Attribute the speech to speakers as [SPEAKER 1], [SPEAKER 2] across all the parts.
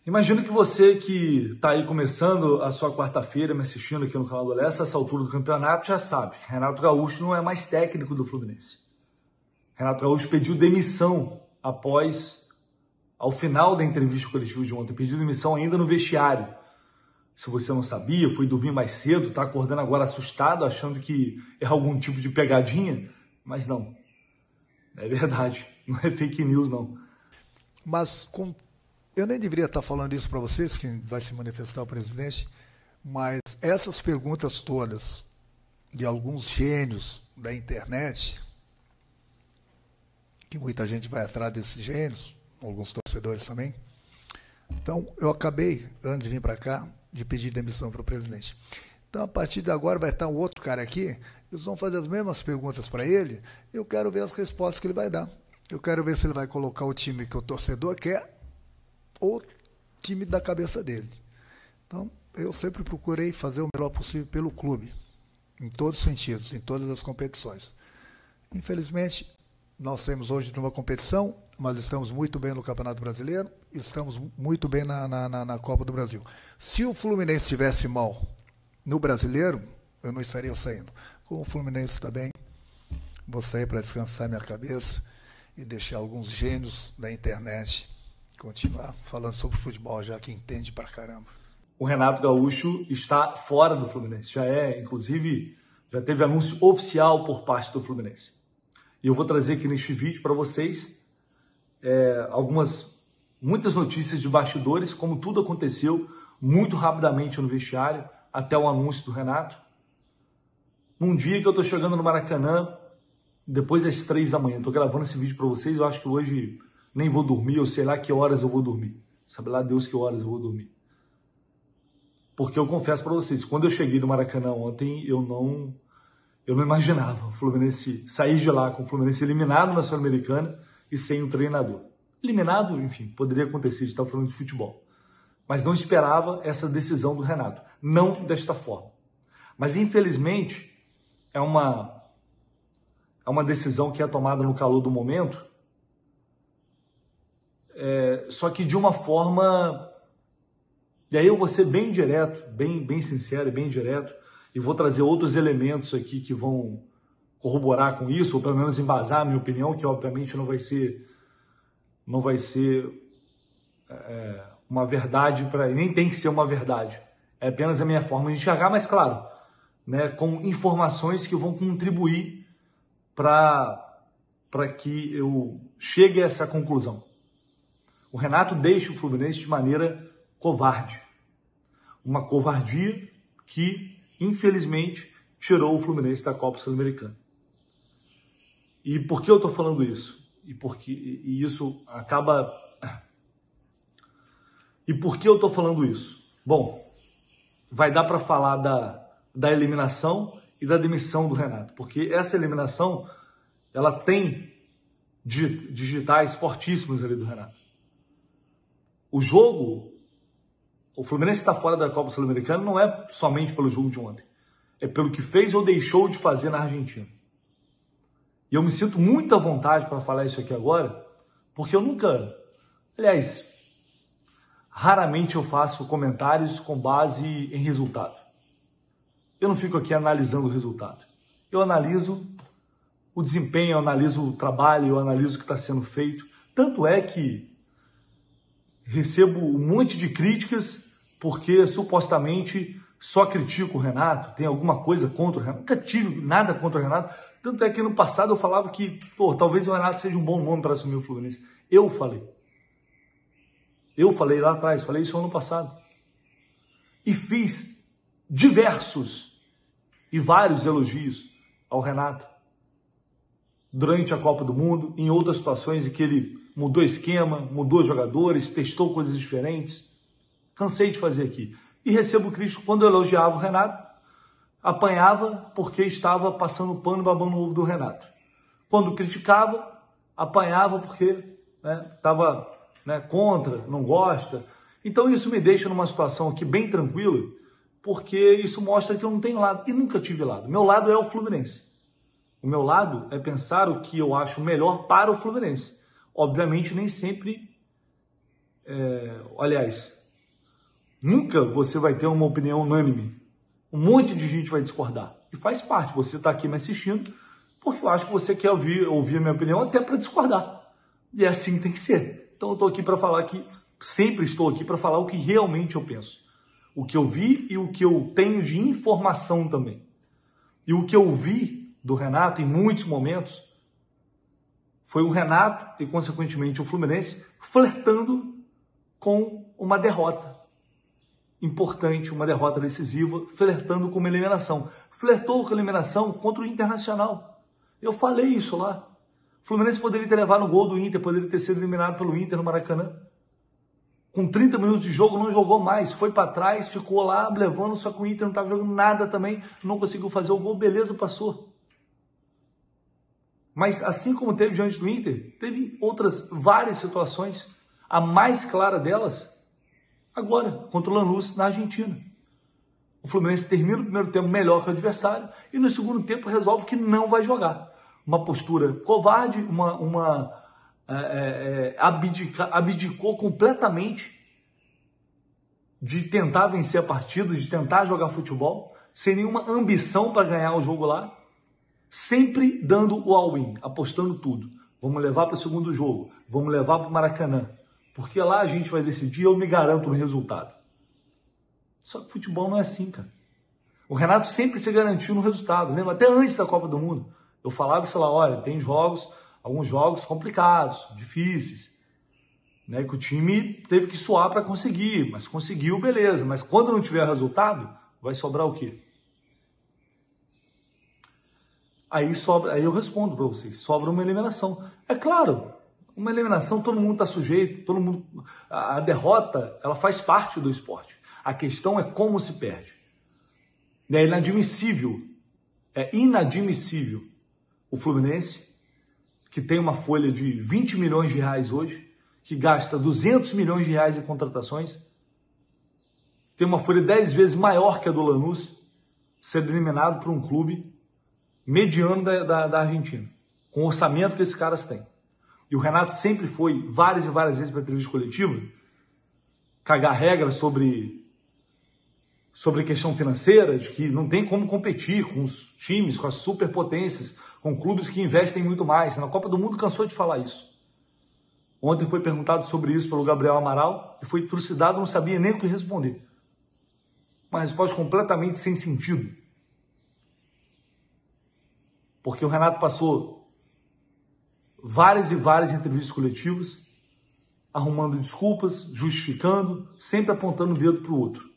[SPEAKER 1] Imagino que você que está aí começando a sua quarta-feira me assistindo aqui no canal do Lessa, essa altura do campeonato, já sabe, Renato Gaúcho não é mais técnico do Fluminense. Renato Gaúcho pediu demissão ao final da entrevista coletiva de ontem, pediu demissão ainda no vestiário. Se você não sabia, foi dormir mais cedo, está acordando agora assustado, achando que é algum tipo de pegadinha, mas não, é verdade, não é fake news não.
[SPEAKER 2] Mas eu nem deveria estar falando isso para vocês, que vai se manifestar o presidente, mas essas perguntas todas de alguns gênios da internet, que muita gente vai atrás desses gênios, alguns torcedores também. Então, eu acabei, antes de vir para cá, de pedir demissão para o presidente. Então, a partir de agora, vai estar um outro cara aqui, eles vão fazer as mesmas perguntas para ele, eu quero ver as respostas que ele vai dar. Eu quero ver se ele vai colocar o time que o torcedor quer ou o time da cabeça dele. Então, eu sempre procurei fazer o melhor possível pelo clube, em todos os sentidos, em todas as competições. Infelizmente, nós saímos hoje de uma competição, mas estamos muito bem no Campeonato Brasileiro, estamos muito bem na Copa do Brasil. Se o Fluminense estivesse mal no Brasileiro, eu não estaria saindo. Como o Fluminense está bem, vou sair para descansar minha cabeça e deixar alguns gênios da internet continuar falando sobre futebol, já que entende pra caramba.
[SPEAKER 1] O Renato Gaúcho está fora do Fluminense, inclusive, já teve anúncio oficial por parte do Fluminense. E eu vou trazer aqui neste vídeo para vocês muitas notícias de bastidores, como tudo aconteceu muito rapidamente no vestiário, até o anúncio do Renato. Num dia que eu estou chegando no Maracanã, depois das 3 da manhã, estou gravando esse vídeo para vocês, eu acho que hoje nem vou dormir, eu sei lá que horas eu vou dormir. Sabe lá Deus que horas eu vou dormir. Porque eu confesso para vocês, quando eu cheguei no Maracanã ontem, eu não imaginava o Fluminense sair de lá com o Fluminense eliminado na Sul-Americana e sem um treinador. Eliminado, enfim, poderia acontecer de estar falando de futebol. Mas não esperava essa decisão do Renato. Não desta forma. Mas infelizmente é uma decisão que é tomada no calor do momento, só que de uma forma... E aí eu vou ser bem direto, bem sincero e bem direto, e vou trazer outros elementos aqui que vão corroborar com isso, ou pelo menos embasar a minha opinião, que obviamente não vai ser uma verdade, nem tem que ser uma verdade. É apenas a minha forma de enxergar, mas claro, né, com informações que vão contribuir para que eu chegue a essa conclusão. O Renato deixa o Fluminense de maneira covarde. Uma covardia que, infelizmente, tirou o Fluminense da Copa Sul-Americana. E por que eu estou falando isso? E por que eu estou falando isso? Bom, vai dar para falar da eliminação e da demissão do Renato, porque essa eliminação ela tem digitais fortíssimos ali do Renato. O Fluminense está fora da Copa Sul-Americana não é somente pelo jogo de ontem, é pelo que fez ou deixou de fazer na Argentina. E eu me sinto muito à vontade para falar isso aqui agora, porque raramente eu faço comentários com base em resultado. Eu não fico aqui analisando o resultado. Eu analiso o desempenho, eu analiso o trabalho, eu analiso o que está sendo feito. Tanto é que recebo um monte de críticas porque supostamente só critico o Renato, tem alguma coisa contra o Renato. Nunca tive nada contra o Renato. Tanto é que no passado eu falava que talvez o Renato seja um bom nome para assumir o Fluminense. Eu falei lá atrás, falei isso ano passado. E fiz vários elogios ao Renato durante a Copa do Mundo, em outras situações em que ele mudou esquema, mudou jogadores, testou coisas diferentes. Cansei de fazer aqui. E recebo crítica quando eu elogiava o Renato, apanhava porque estava passando pano e babando o ovo do Renato. Quando criticava, apanhava porque estava contra, não gosta. Então isso me deixa numa situação aqui bem tranquila, porque isso mostra que eu não tenho lado, e nunca tive lado. Meu lado é o Fluminense. O meu lado é pensar o que eu acho melhor para o Fluminense. Obviamente, nem sempre aliás, nunca você vai ter uma opinião unânime. Um monte de gente vai discordar. E faz parte, você está aqui me assistindo, porque eu acho que você quer ouvir a minha opinião até para discordar. E é assim que tem que ser. Então eu estou aqui para falar sempre estou aqui para falar o que realmente eu penso. O que eu vi e o que eu tenho de informação também. E o que eu vi do Renato em muitos momentos foi o Renato e, consequentemente, o Fluminense flertando com uma derrota importante, uma derrota decisiva, flertando com uma eliminação. Flertou com a eliminação contra o Internacional. Eu falei isso lá. O Fluminense poderia ter levado o gol do Inter, poderia ter sido eliminado pelo Inter no Maracanã. Com 30 minutos de jogo, não jogou mais, foi para trás, ficou lá levando, só que o Inter não estava jogando nada também, não conseguiu fazer o gol, beleza, passou. Mas assim como teve diante do Inter, teve outras várias situações, a mais clara delas, agora, contra o Lanús, na Argentina. O Fluminense termina o primeiro tempo melhor que o adversário e no segundo tempo resolve que não vai jogar. Uma postura covarde, abdicou completamente de tentar vencer a partida, de tentar jogar futebol, sem nenhuma ambição para ganhar o jogo lá, sempre dando o all-in, apostando tudo. Vamos levar para o segundo jogo, vamos levar para o Maracanã, porque lá a gente vai decidir e eu me garanto no resultado. Só que futebol não é assim, cara. O Renato sempre se garantiu no resultado, lembra? Até antes da Copa do Mundo. Eu falava, sei lá, olha, tem alguns jogos complicados, difíceis, né, que o time teve que suar para conseguir, mas conseguiu, beleza. Mas quando não tiver resultado, vai sobrar o quê? Aí eu respondo para vocês, sobra uma eliminação. É claro, uma eliminação todo mundo está sujeito, a derrota, ela faz parte do esporte. A questão é como se perde. É inadmissível o Fluminense, que tem uma folha de 20 milhões de reais hoje, que gasta 200 milhões de reais em contratações, tem uma folha 10 vezes maior que a do Lanús, sendo eliminado por um clube mediano da Argentina, com o orçamento que esses caras têm. E o Renato sempre foi, várias e várias vezes para a entrevista coletiva, cagar regras sobre questão financeira, de que não tem como competir com os times, com as superpotências, com clubes que investem muito mais. Na Copa do Mundo cansou de falar isso. Ontem foi perguntado sobre isso pelo Gabriel Amaral e foi trucidado, não sabia nem o que responder. Uma resposta completamente sem sentido. Porque o Renato passou várias e várias entrevistas coletivas, arrumando desculpas, justificando, sempre apontando o dedo para o outro.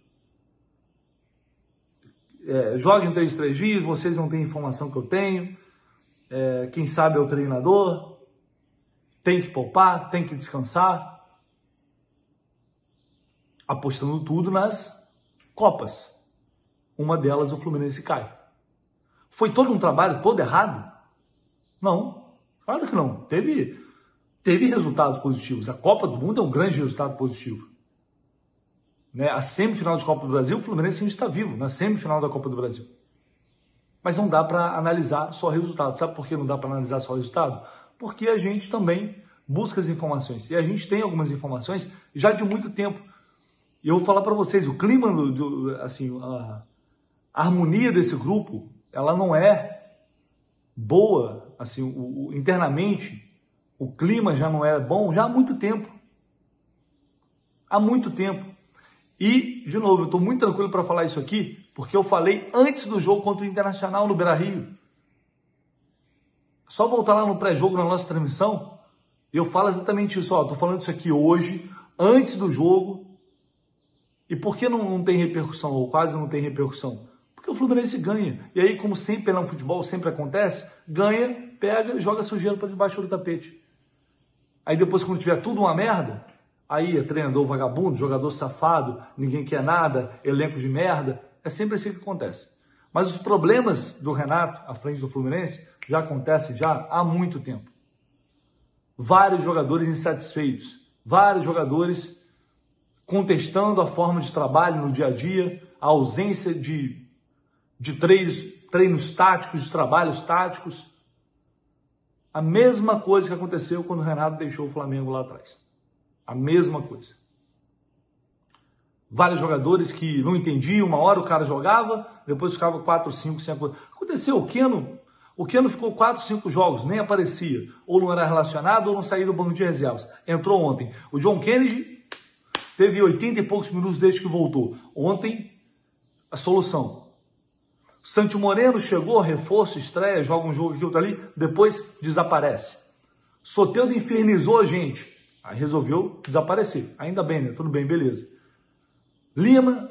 [SPEAKER 1] Joga em 3 dias, vocês não têm informação que eu tenho, quem sabe é o treinador, tem que poupar, tem que descansar, apostando tudo nas Copas. Uma delas o Fluminense cai. Foi todo um trabalho todo errado? Não, claro que não. Teve resultados positivos. A Copa do Mundo é um grande resultado positivo. A semifinal de Copa do Brasil, o Fluminense ainda está vivo, na semifinal da Copa do Brasil. Mas não dá para analisar só o resultado. Sabe por que não dá para analisar só o resultado? Porque a gente também busca as informações. E a gente tem algumas informações já de muito tempo. E eu vou falar para vocês, o clima, a harmonia desse grupo, ela não é boa, internamente, o clima já não é bom já há muito tempo. Há muito tempo. E, de novo, eu estou muito tranquilo para falar isso aqui, porque eu falei antes do jogo contra o Internacional no Beira-Rio. Só voltar lá no pré-jogo, na nossa transmissão, e eu falo exatamente isso. Estou falando isso aqui hoje, antes do jogo. E por que não tem repercussão, ou quase não tem repercussão? Porque o Fluminense ganha. E aí, como sempre no futebol, sempre acontece, ganha, pega, joga sujeira para debaixo do tapete. Aí depois, quando tiver tudo uma merda, aí é treinador vagabundo, jogador safado, ninguém quer nada, elenco de merda. É sempre assim que acontece. Mas os problemas do Renato à frente do Fluminense já acontecem já há muito tempo. Vários jogadores insatisfeitos, vários jogadores contestando a forma de trabalho no dia a dia, a ausência de treinos táticos, de trabalhos táticos. A mesma coisa que aconteceu quando o Renato deixou o Flamengo lá atrás. A mesma coisa. Vários jogadores que não entendiam, uma hora o cara jogava, depois ficava 4, 5, 5... Aconteceu, o Keno ficou 4, 5 jogos, nem aparecia. Ou não era relacionado, ou não saía do banco de reservas. Entrou ontem. O John Kennedy teve 80 e poucos minutos desde que voltou. Ontem, a solução. Santi Moreno chegou, reforço, estreia, joga um jogo aqui, outro ali, depois desaparece. Soteldo infernizou a gente. Aí resolveu desaparecer. Ainda bem, né? Tudo bem, beleza. Lima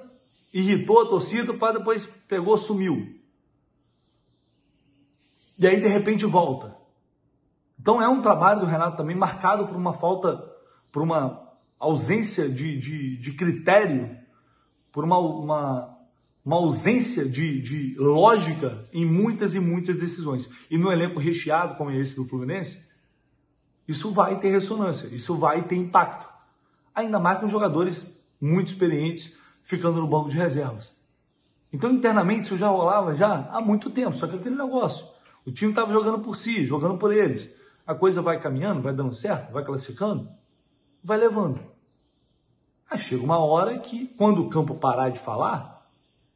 [SPEAKER 1] irritou a torcida, para depois pegou, sumiu. E aí, de repente, volta. Então, é um trabalho do Renato também marcado por uma falta, por uma ausência de critério, por uma ausência de lógica em muitas e muitas decisões. E no elenco recheado, como é esse do Fluminense, isso vai ter ressonância, isso vai ter impacto. Ainda mais com jogadores muito experientes ficando no banco de reservas. Então, internamente, isso já rolava já há muito tempo, só que aquele negócio. O time estava jogando por si, jogando por eles. A coisa vai caminhando, vai dando certo, vai classificando, vai levando. Aí chega uma hora que, quando o campo parar de falar,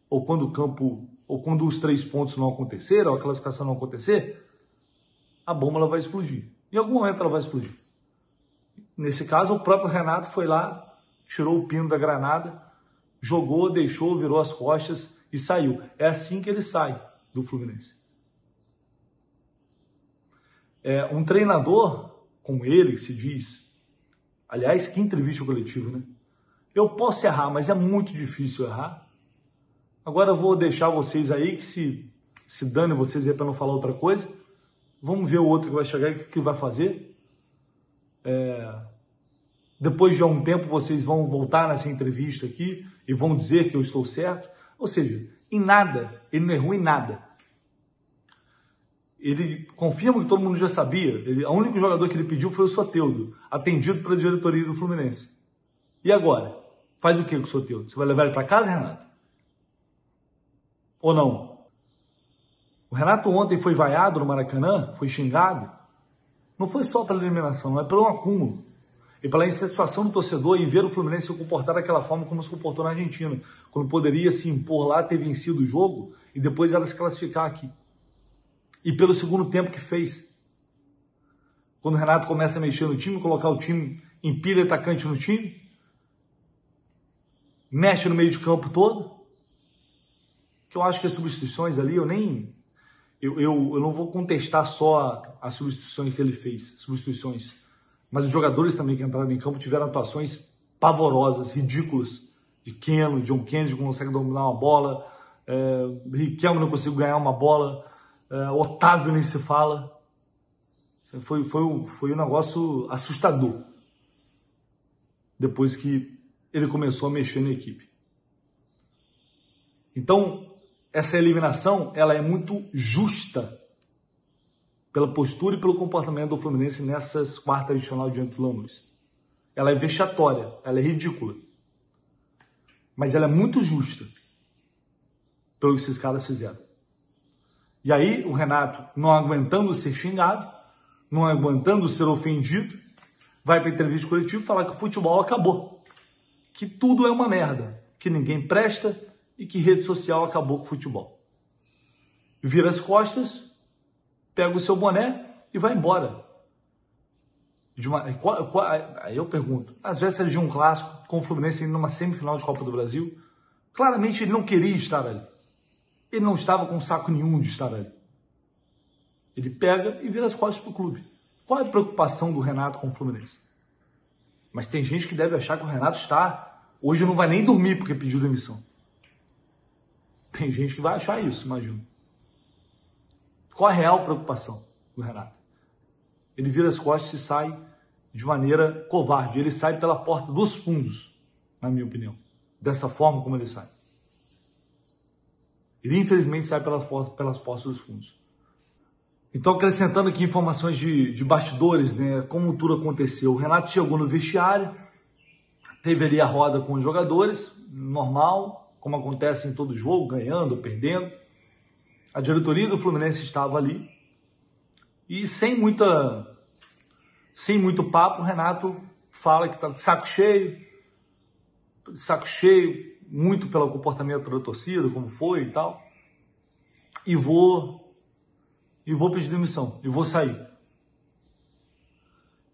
[SPEAKER 1] ou quando os 3 pontos não acontecerem, ou a classificação não acontecer, a bomba ela vai explodir. Em algum momento ela vai explodir. Nesse caso, o próprio Renato foi lá, tirou o pino da granada, jogou, deixou, virou as costas e saiu. É assim que ele sai do Fluminense. Um treinador como ele, que se diz, aliás, que entrevista coletiva, né? Eu posso errar, mas é muito difícil errar. Agora eu vou deixar vocês aí, que se dane vocês aí para não falar outra coisa. Vamos ver o outro que vai chegar e o que vai fazer. Depois de um tempo vocês vão voltar nessa entrevista aqui e vão dizer que eu estou certo. Ou seja, em nada, ele não errou em nada. Ele confirma que todo mundo já sabia. O único jogador que ele pediu foi o Soteldo, atendido pela diretoria do Fluminense. E agora? Faz o que com o Soteldo? Você vai levar ele para casa, Renato? Ou não? O Renato ontem foi vaiado no Maracanã, foi xingado. Não foi só pela eliminação, é pelo acúmulo. E pela insatisfação do torcedor em ver o Fluminense se comportar daquela forma como se comportou na Argentina, quando poderia se impor lá, ter vencido o jogo e depois ela se classificar aqui. E pelo segundo tempo que fez. Quando o Renato começa a mexer no time, colocar o time, empilha atacante no time, mexe no meio de campo todo, que eu acho que as substituições ali, eu não vou contestar só as substituições que ele fez, mas os jogadores também que entraram em campo tiveram atuações pavorosas, ridículas, de Keno, John Kennedy que não consegue dominar uma bola, Riquelme não conseguiu ganhar uma bola, Otávio nem se fala. Foi um negócio assustador depois que ele começou a mexer na equipe. Então, essa eliminação ela é muito justa pela postura e pelo comportamento do Fluminense nessas quartas de final diante do Lanús. Ela é vexatória, ela é ridícula, mas ela é muito justa pelo que esses caras fizeram. E aí o Renato, não aguentando ser xingado, não aguentando ser ofendido, vai para a entrevista coletiva falar que o futebol acabou, que tudo é uma merda, que ninguém presta e que rede social acabou com o futebol. Vira as costas, pega o seu boné e vai embora. Aí eu pergunto, às vésperas de um clássico, com o Fluminense indo numa semifinal de Copa do Brasil, claramente ele não queria estar ali. Ele não estava com saco nenhum de estar ali. Ele pega e vira as costas para o clube. Qual é a preocupação do Renato com o Fluminense? Mas tem gente que deve achar que o Renato hoje não vai nem dormir porque pediu demissão. Tem gente que vai achar isso, imagino. Qual a real preocupação do Renato? Ele vira as costas e sai de maneira covarde. Ele sai pela porta dos fundos, na minha opinião. Dessa forma como ele sai. Ele infelizmente sai pelas portas dos fundos. Então, acrescentando aqui informações de bastidores, né, como tudo aconteceu. O Renato chegou no vestiário, teve ali a roda com os jogadores, normal, como acontece em todo jogo, ganhando ou perdendo. A diretoria do Fluminense estava ali e sem muito papo, o Renato fala que está de saco cheio. de saco cheio, muito pelo comportamento da torcida, como foi e tal, e vou pedir demissão, e vou sair.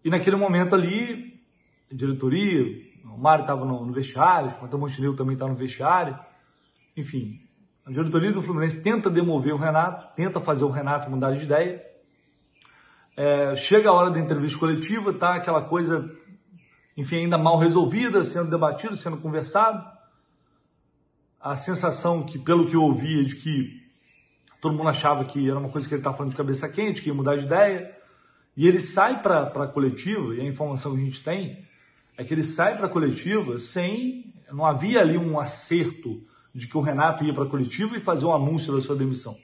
[SPEAKER 1] E naquele momento ali, a diretoria, o Mário estava no vestiário, o Matheus Montenegro também estava no vestiário, enfim, a diretoria do Fluminense tenta demover o Renato, tenta fazer o Renato mudar de ideia. Chega a hora da entrevista coletiva, tá aquela coisa, enfim, ainda mal resolvida, sendo debatido, sendo conversado. A sensação que, pelo que eu ouvia, de que todo mundo achava que era uma coisa que ele estava falando de cabeça quente, que ia mudar de ideia. E ele sai para a coletiva, e a informação que a gente tem é que ele sai para a coletiva sem... Não havia ali um acerto de que o Renato ia para a coletiva e fazer um anúncio da sua demissão.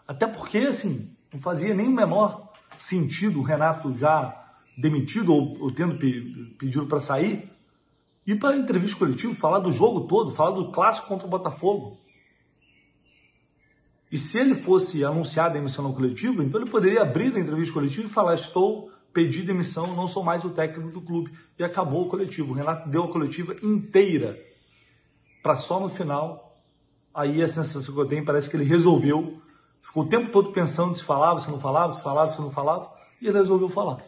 [SPEAKER 1] Até porque, assim, não fazia nem o menor sentido o Renato já demitido ou tendo pedido para sair, ir para a entrevista coletiva, falar do jogo todo, falar do clássico contra o Botafogo. E se ele fosse anunciar a demissão no coletivo, então ele poderia abrir a entrevista coletiva e falar: pedi demissão, não sou mais o técnico do clube. E acabou o coletivo. O Renato deu a coletiva inteira para só no final. Aí a sensação que eu tenho, parece que ele resolveu, ficou o tempo todo pensando se falava, se não falava, se falava, se não falava, e ele resolveu falar.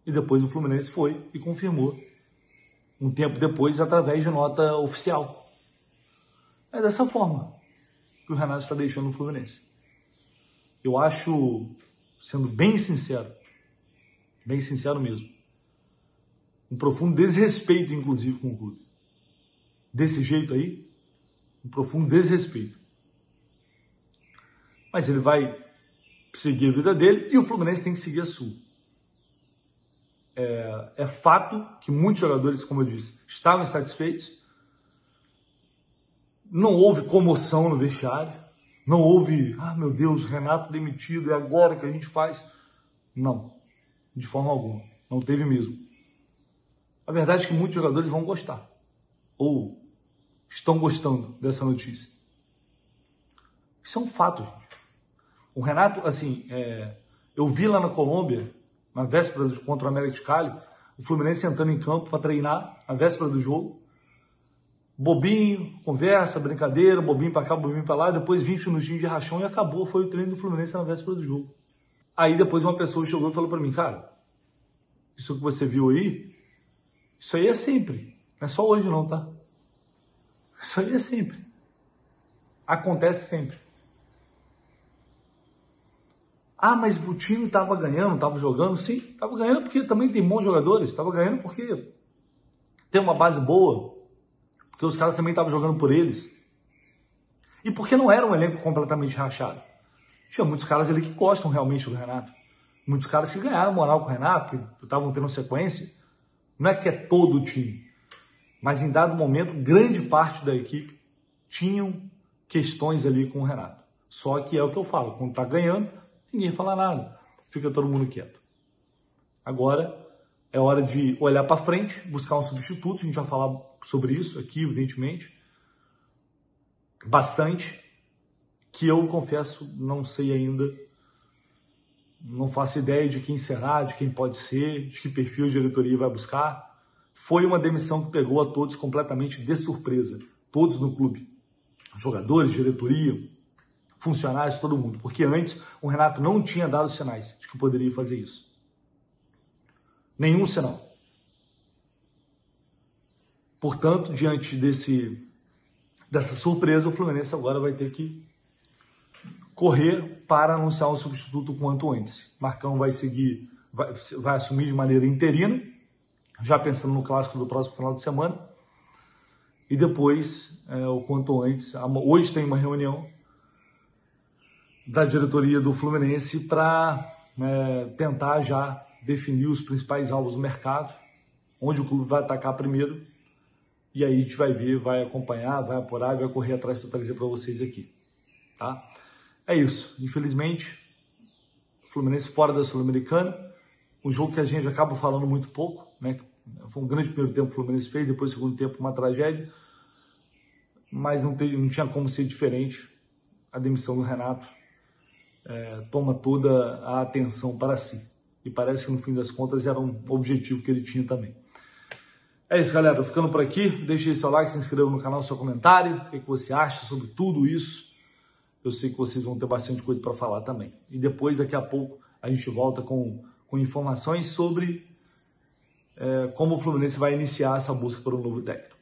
[SPEAKER 1] E depois o Fluminense foi e confirmou, um tempo depois, através de nota oficial. É dessa forma que o Renato está deixando o Fluminense. Eu acho, sendo bem sincero mesmo, um profundo desrespeito, inclusive, com o clube. Desse jeito aí, um profundo desrespeito. Mas ele vai seguir a vida dele e o Fluminense tem que seguir a sua. É fato que muitos jogadores, como eu disse, estavam insatisfeitos. Não houve comoção no vestiário. Não houve, meu Deus, Renato demitido, é agora que a gente faz. Não, de forma alguma. Não teve mesmo. A verdade é que muitos jogadores vão gostar. Ou estão gostando dessa notícia. Isso é um fato, gente. O Renato, assim, eu vi lá na Colômbia, na véspera contra o América de Cali, o Fluminense entrando em campo para treinar, na véspera do jogo. Bobinho, conversa, brincadeira, bobinho para cá, bobinho para lá, depois 20 minutinhos de rachão e acabou. Foi o treino do Fluminense na véspera do jogo. Aí depois uma pessoa chegou e falou para mim: cara, isso que você viu aí, isso aí é sempre. Não é só hoje não, tá? Isso aí é sempre. Acontece sempre. Mas o time estava ganhando, estava jogando. Sim, estava ganhando porque também tem bons jogadores. Estava ganhando porque tem uma base boa. Porque os caras também estavam jogando por eles. E porque não era um elenco completamente rachado. Tinha muitos caras ali que gostam realmente do Renato. Muitos caras que ganharam moral com o Renato, que estavam tendo sequência. Não é que é todo o time. Mas em dado momento, grande parte da equipe tinham questões ali com o Renato. Só que é o que eu falo, quando está ganhando, ninguém fala nada. Fica todo mundo quieto. Agora é hora de olhar para frente, buscar um substituto. A gente vai falar sobre isso aqui, evidentemente. Bastante. Que eu, confesso, não sei ainda. Não faço ideia de quem será, de quem pode ser, de que perfil a diretoria vai buscar. Foi uma demissão que pegou a todos completamente de surpresa. Todos no clube. Jogadores, diretoria, funcionários, todo mundo. Porque antes o Renato não tinha dado sinais de que poderia fazer isso. Nenhum sinal. Portanto, diante dessa surpresa, o Fluminense agora vai ter que correr para anunciar um substituto o quanto antes. Marcão vai assumir de maneira interina, já pensando no clássico do próximo final de semana. E depois, o quanto antes, hoje tem uma reunião da diretoria do Fluminense para tentar já definir os principais alvos do mercado, onde o clube vai atacar primeiro, e aí a gente vai ver, vai acompanhar, vai apurar e vai correr atrás para trazer para vocês aqui, tá? É isso, infelizmente, o Fluminense fora da Sul-Americana, um jogo que a gente acaba falando muito pouco, né? Foi um grande primeiro tempo que o Fluminense fez, depois o segundo tempo uma tragédia, mas não tinha como ser diferente. A demissão do Renato toma toda a atenção para si. E parece que no fim das contas era um objetivo que ele tinha também. É isso, galera. Tô ficando por aqui. Deixe aí seu like, se inscreva no canal, seu comentário. O que você acha sobre tudo isso? Eu sei que vocês vão ter bastante coisa para falar também. E depois, daqui a pouco, a gente volta com informações sobre como o Fluminense vai iniciar essa busca por um novo técnico.